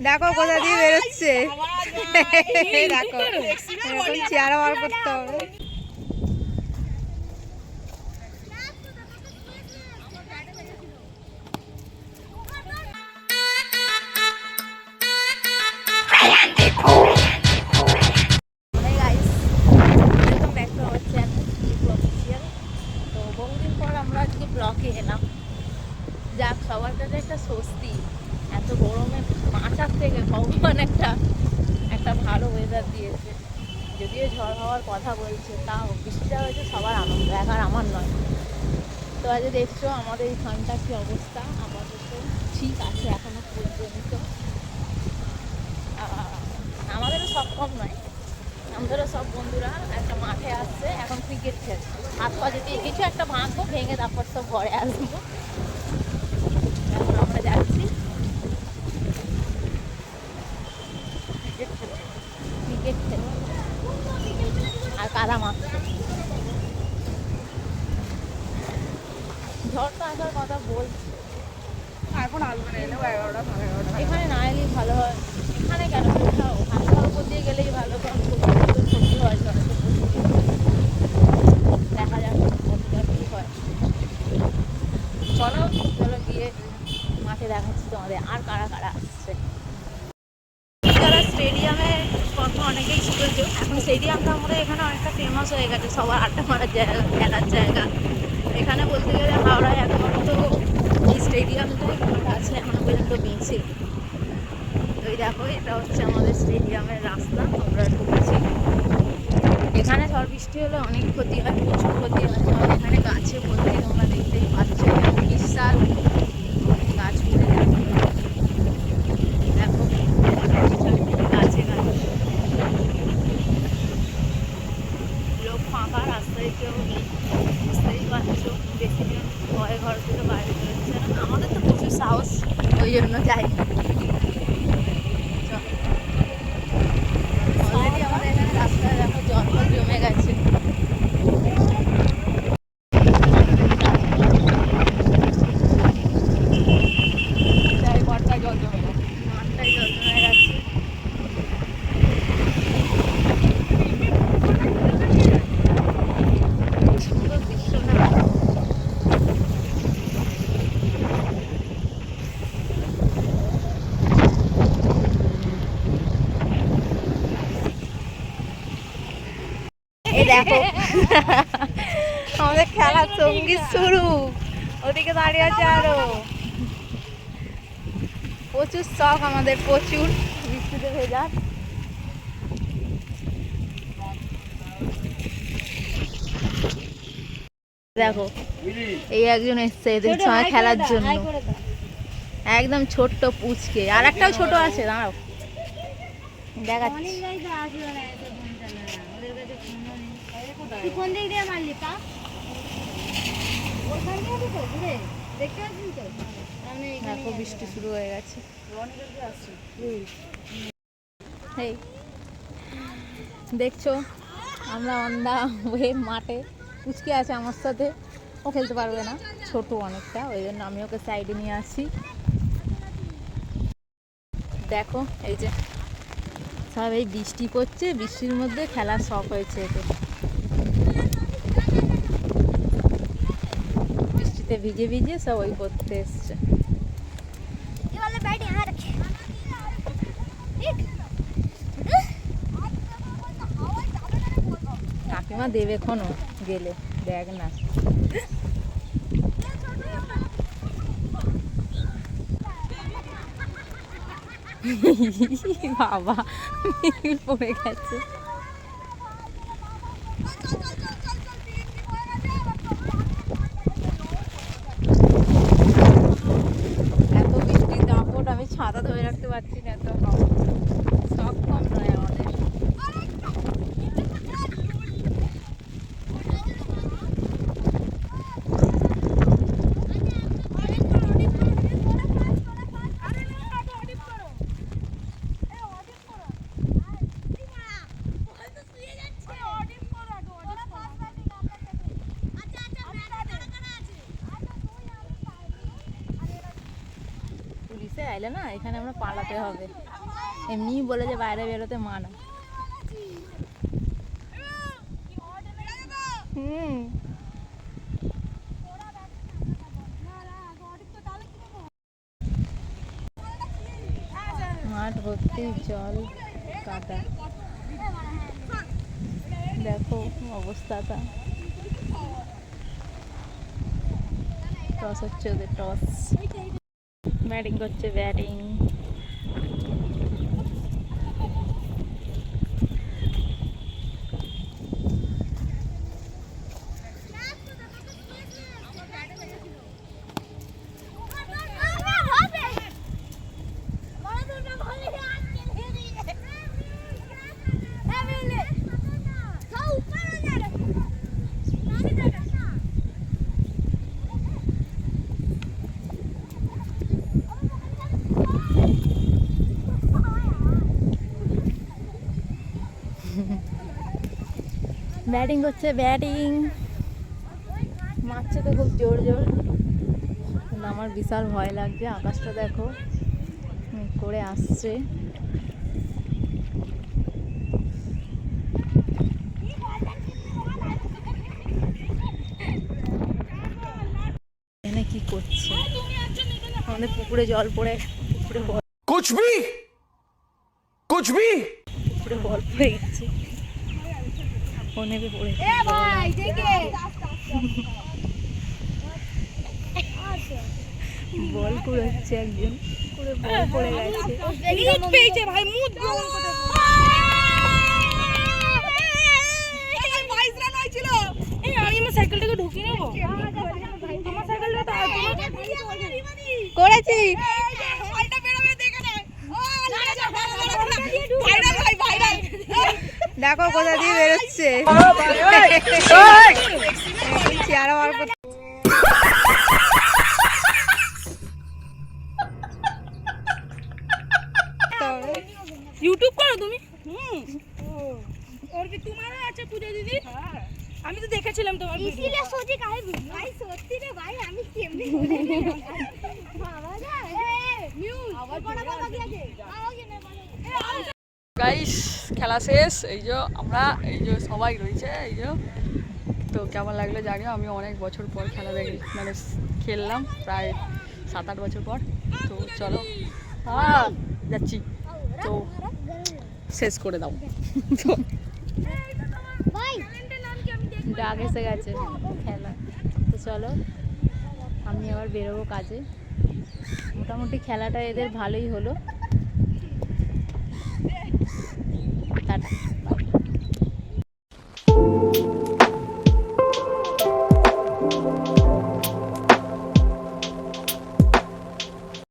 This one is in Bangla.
দেখো কোথা দিয়ে বেরোচ্ছে। দেখো এখন চেয়ারা বার করতে হবে। তো বহুদিন পর আমরা আজকে ব্লকে এলাম। যাক, সবার কাছে একটা স্বস্তি। এত গরমে বাঁচার থেকে ভগবান একটা ভালো ওয়েদার দিয়েছে। যদিও ঝড় হওয়ার কথা বলছে, তাও বৃষ্টিটা হয়েছে সবার আনন্দ, আর আমার নয়। তো আজ দেখছো আমাদের এইখানটা কি অবস্থা। আপাতত ঠিক আছে এখনো পর্যন্ত। আমাদেরও সব কম নয়, আমাদেরও সব বন্ধুরা একটা মাঠে আসছে এখন ক্রিকেট খেলছে। হাত পা যদি কিছু একটা ভাঙবো, ভেঙে তারপর সব ঘরে আসবো। এখন আমরা যাচ্ছি ক্রিকেট খেলে আর কাদা মারতে। ঝড় তো আসার কথা বলছে, এখন আসবে না, এলেও 11টা 11:30। এখানে না এলেই ভালো হয়। এখানে কেন কোথাও হালকার উপর দিয়ে গেলেই ভালো, কারণ ক্ষতি হয় ঝড়ে। দেখা যাক কতটা কী হয়। চলো চলো গিয়ে মাঠে দেখাচ্ছি তোমাদের আর কারা কারা আসছে। যারা স্টেডিয়ামে কথা অনেকেই শুনেছে, এখন স্টেডিয়ামটা আমাদের এখানে অনেকটা ফেমাস হয়ে গেছে, সবার আড্ডা মারার জায়গা, খেলার জায়গা। এখানে বলতে গেলে হাওড়ায় একমাত্র এই স্টেডিয়ামটাই মাঠ আছে এখনো পর্যন্ত বেঁচে। তো এই দেখো, এটা হচ্ছে আমাদের স্টেডিয়ামের রাস্তা। আমরা ঢুকছি। এখানে ঝড় বৃষ্টি হলে অনেক ক্ষতি হয়, প্রচুর ক্ষতি হয়। কারণ এখানে গাছে ভর্তি, তোমরা দেখতেই পাচ্ছ, বিশাল গাছ পড়ে যায়। দেখো গাছে গাছে লোক, ফাঁকা রাস্তায় কেউ নেই। বুঝতেই পারছো, বেশি দিন ভয়ে ঘর থেকে বাইরে বেরোচ্ছে না। আমাদের তো প্রচুর সাহস, ওই জন্য যাই। অলরেডি আমাদের এখানে রাস্তায় দেখো জল জমে গেছে। মাঠটাই জল জমে গেছে। সুন্দর দৃশ্য না? এই দেখো আমাদের খেলার সঙ্গীত শুরু। ওদিকে দাঁড়িয়ে আছে আরো। প্রচুর শখ আমাদের, প্রচুর বৃষ্টিতে ভেজা। দেখো এই একজন এসছে এদের সঙ্গে খেলার জন্য, একদম ছোট্ট পুচকে। আর একটাও ছোট আছে, দাঁড়াও দেখাচ্ছি। দেখো বৃষ্টি শুরু হয়ে গেছে। এই দেখছো আমরা অন দা ওয়ে মাঠে। পুচকে আছে আমার সাথে, ও খেলতে পারবে না, ছোট অনেকটা, ওই জন্য আমি ওকে সাইডে নিয়ে আসি। দেখো এই যে সব এই বৃষ্টি পড়ছে, বৃষ্টির মধ্যে খেলার শখ হয়েছে এতে। বৃষ্টিতে ভিজে ভিজে সব ওই করতে এসছে। কাকিমা দেবে এখনো গেলে, দেখ না। বাবা পড়ে গেছে। এত বৃষ্টির দাপট, আমি ছাতা ধরে রাখতে পারছি না, এত সক্ষম নয় আমাদের। পুলিশে আইলে না, এখানে আমরা পালাতে হবে। এমনিই বলে যে বাইরে বেরোতে মানা। মাঠ ভর্তি জল কাদা, দেখো অবস্থাটা। টস হচ্ছে ওদের, টস ব্যাটিং করছে, ব্যাটিং। ব্যাটিং করছে, ব্যাটিং মারছে তো খুব জোর জোর, কিন্তু আমার বিশাল ভয় লাগছে। আকাশটা দেখো করে আসছে। এখানে কি করছে? আমাদের পুকুরে জল পড়ে, পুকুরে পুকুরে বল পড়ে গেছে, ও নেবে পড়ে। বল কুড়াচ্ছে একজন, পুরো বল পড়ে গেছে। পেয়েছে ভাই, মুদ গোল করে আমি আমার সাইকেলটাকে ঢুকিয়ে নেবো। আমার সাইকেলটা করেছি। দেখো কোথা দিয়ে বেরোচ্ছে। ইউটিউব করো তুমি? ওর কি তোমারও আছে পূজা দিদি? আমি তো দেখেছিলাম তোমার ভিডিও। ইসিলে সোজি কাহে ভাই, সত্যি রে ভাই, আমি কেমনে বাবা যায় মিউজ আবার বড় বাবা কি আছে গাইস। খেলা শেষ, এই যে আমরা, এই যে সবাই রয়েছে, এই যে। তো কেমন লাগলো জানিও। আমি অনেক বছর পর খেলা দেখি, মানে খেললাম প্রায় 7-8 বছর পর। তো চলো যাচ্ছি, তো শেষ করে দাও। ডাক এসে গেছে খেলা, তো চলো আমি আবার বেরোবো কাজে। মোটামুটি খেলাটা এদের ভালোই হলো। টাটা।